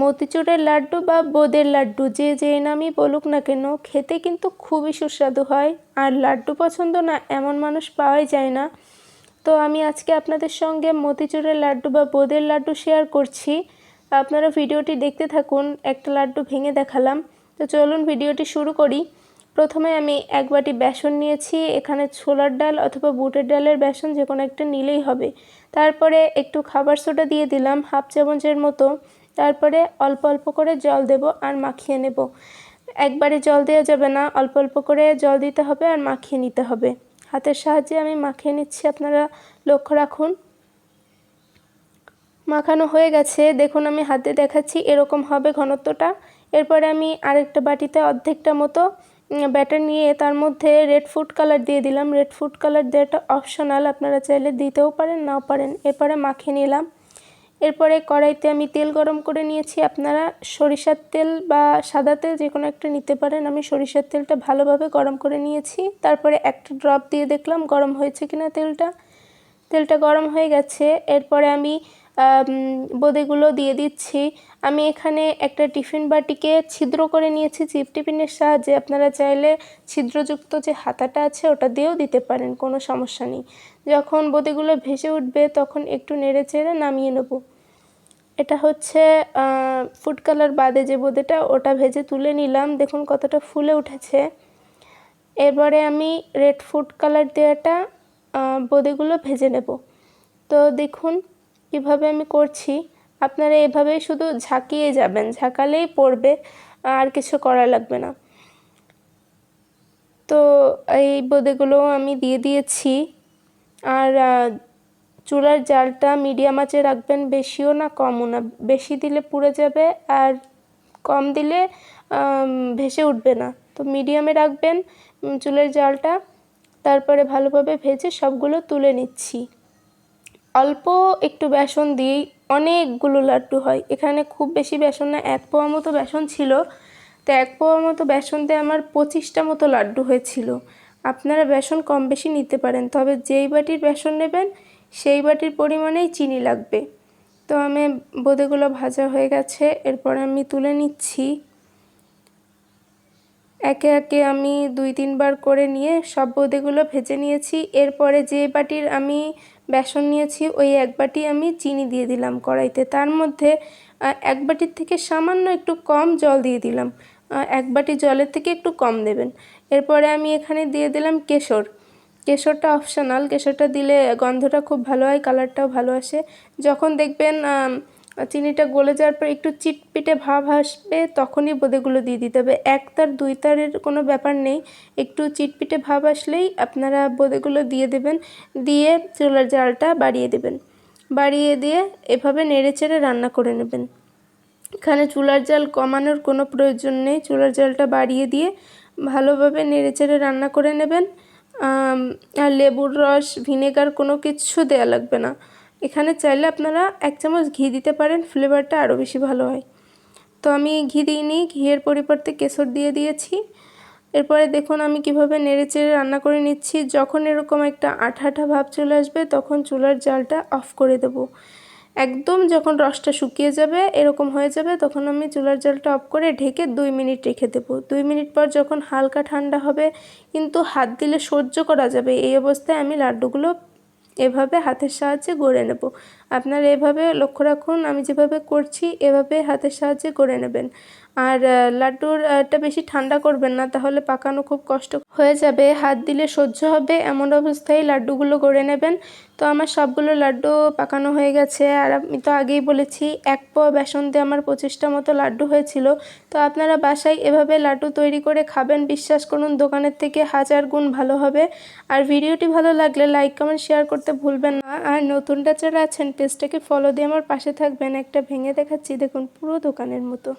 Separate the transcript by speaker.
Speaker 1: মতিচুরের লাড্ডু বা বোঁদের লাড্ডু যে নামই বলুক না কেন, খেতে কিন্তু খুবই সুস্বাদু হয়। আর লাড্ডু পছন্দ না এমন মানুষ পাওয়াই যায় না। তো আমি আজকে আপনাদের সঙ্গে মতিচুরের লাড্ডু বা বোঁদের লাড্ডু শেয়ার করছি। আপনারা ভিডিওটি দেখতে থাকুন। একটা লাড্ডু ভেঙে দেখালাম। তো চলুন ভিডিওটি শুরু করি। প্রথমে আমি 1 বাটি বেসন নিয়েছি। এখানে ছোলার ডাল অথবা বুটের ডালের বেসন যে কোনো একটা নিলেই হবে। তারপরে একটু খাবার সোডা দিয়ে দিলাম হাফ চামচের মতো। তারপরে অল্প অল্প করে জল দেব আর মাখিয়ে নেব। একবারে জল দেওয়া যাবে না, অল্প অল্প করে জল দিতে হবে আর মাখিয়ে নিতে হবে। হাতের সাহায্যে আমি মাখিয়ে নিচ্ছি, আপনারা লক্ষ্য রাখুন। মাখানো হয়ে গেছে, দেখুন আমি হাতে দেখাচ্ছি, এরকম হবে ঘনত্বটা। এরপরে আমি আরেকটা বাটিতে অর্ধেকটা মতো ব্যাটার নিয়ে তার মধ্যে রেড ফুড কালার দিয়ে দিলাম। রেড ফুড কালার দেওয়াটা অপশনাল, আপনারা চাইলে দিতেও পারেন নাও পারেন। এরপরে মাখিয়ে নিলাম। এরপরে কড়াইতে আমি তেল গরম করে নিয়েছি। আপনারা সরিষার তেল বা সাদা তেল যে কোনো একটা নিতে পারেন। আমি সরিষার তেলটা ভালোভাবে গরম করে নিয়েছি। তারপরে একটা ড্রপ দিয়ে দেখলাম গরম হয়েছে কিনা তেলটা গরম হয়ে গেছে। এরপরে আমি বোঁদেগুলো দিয়ে দিচ্ছি। আমি এখানে একটা টিফিন বাটিকে ছিদ্র করে নিয়েছি চিপ টিফিনের সাহায্যে। আপনারা চাইলে ছিদ্রযুক্ত যে হাতাটা আছে ওটা দিয়েও দিতে পারেন, কোনো সমস্যা নেই। যখন বোঁদেগুলো ভেসে উঠবে তখন একটু নেড়ে চেড়ে নামিয়ে নেব। এটা হচ্ছে ফুড কালার বাদে যে বোঁদেটা, ওটা ভেজে তুলে নিলাম। দেখুন কতটা ফুলে উঠেছে। এরপরে আমি রেড ফুড কালার দেওয়াটা বোঁদেগুলো ভেজে নেব। তো দেখুন কীভাবে আমি করছি। আপনারা এভাবেই শুধু ঝাঁকিয়ে যাবেন, ঝাঁকালেই পড়বে, আর কিছু করা লাগবে না। তো এই বোঁদেগুলো আমি দিয়ে দিয়েছি। আর চুলার জালটা মিডিয়াম আঁচে রাখবেন, বেশিও না কমও না। বেশি দিলে পুড়ে যাবে আর কম দিলে ভেসে উঠবে না। তো মিডিয়ামে রাখবেন চুলার জালটা। তারপরে ভালোভাবে ভেজে সবগুলো তুলে নিচ্ছি। অল্প একটু বেসন দিয়েই অনেকগুলো লাড্ডু হয়। এখানে খুব বেশি বেসন না, 1 পোয়া মতো বেসন ছিল। তো 1 পোয়া মতো বেসন দিয়ে আমার 25টা মতো লাড্ডু হয়েছিল। আপনারা বেসন কম বেশি নিতে পারেন, তবে যেই বাটির বেসন নেবেন সেই বাটির পরিমাণেই চিনি লাগবে। তো আমি বোঁদেগুলো ভাজা হয়ে গেছে, এরপর আমি তুলে নিচ্ছি। একে একে আমি 2-3 বার করে নিয়ে সব বোঁদেগুলো ভেজে নিয়েছি। এরপরে যে বাটির আমি বেসন নিয়েছি ওই 1 বাটি আমি চিনি দিয়ে দিলাম কড়াইতে। তার মধ্যে 1 বাটির থেকে সামান্য একটু কম জল দিয়ে দিলাম। 1 বাটি জলের থেকে একটু কম দেবেন। এরপরে আমি এখানে দিয়ে দিলাম কেশরটা অপশনাল। কেশরটা দিলে গন্ধটা খুব ভালো হয়, কালারটাও ভালো আসে। যখন দেখবেন চিনিটা গলে যাওয়ার পর একটু চিটপিটে ভাব আসবে তখনই বোঁদেগুলো দিয়ে দিতে হবে। 1 তার 2 তারের কোনো ব্যাপার নেই, একটু চিটপিটে ভাব আসলেই আপনারা বোঁদেগুলো দিয়ে দেবেন। দিয়ে চুলার জালটা বাড়িয়ে দেবেন। বাড়িয়ে দিয়ে এভাবে নেড়েচেড়ে রান্না করে নেবেন। এখানে চুলার জাল কমানোর কোনো প্রয়োজন নেই, চুলার জালটা বাড়িয়ে দিয়ে ভালোভাবে নেড়েচেড়ে রান্না করে নেবেন। আর লেবুর রস, ভিনেগার কোনো কিচ্ছু দেওয়া লাগবে না। এখানে চাইলে আপনারা 1 চামচ ঘি দিতে পারেন, ফ্লেভারটা আরও বেশি ভালো হয়। তো আমি ঘি দিইনি, ঘিয়ের পরিবর্তে কেশর দিয়ে দিয়েছি। এরপরে দেখুন আমি কিভাবে নেড়েচেড়ে রান্না করে নিচ্ছি। যখন এরকম একটা আঠা আঠা ভাব চলে আসবে তখন চুলার জালটা অফ করে দেব। একদম যখন রসটা শুকিয়ে যাবে, এরকম হয়ে যাবে, তখন আমি চুলার জালটা অফ করে ঢেকে 2 মিনিট রেখে দেব। 2 মিনিট পর যখন হালকা ঠান্ডা হবে, কিন্তু হাত দিলে সহ্য করা যাবে, এই অবস্থায় আমি লাড্ডুগুলো এভাবে হাতের সাহায্যে গড়ে নেব। আপনারা এভাবে লক্ষ্য রাখুন, আমি যেভাবে করছি এভাবে হাতের সাহায্যে গড়ে নেবেন। আর লাড্ডুরটা বেশি ঠান্ডা করবেন না, তাহলে পাকানো খুব কষ্ট হয়ে যাবে। হাত দিলে সহ্য হবে এমন অবস্থায় লাড্ডুগুলো গড়ে নেবেন। তো আমার সবগুলো লাড্ডু পাকানো হয়ে গেছে। আর আমি তো আগেই বলেছি 1 পোয়া বেসন দিয়ে আমার 25টা মতো লাড্ডু হয়েছিল। তো আপনারা বাসায় এভাবে লাড্ডু তৈরি করে খাবেন, বিশ্বাস করুন দোকানের থেকে 1000 গুণ ভালো হবে। আর ভিডিওটি ভালো লাগলে লাইক কমেন্ট শেয়ার করতে ভুলবেন না। আর নতুনটা যারা আছেন পেজটাকে ফলো দিয়ে আমার পাশে থাকবেন। একটা ভেঙে দেখাচ্ছি, দেখুন পুরো দোকানের মতো।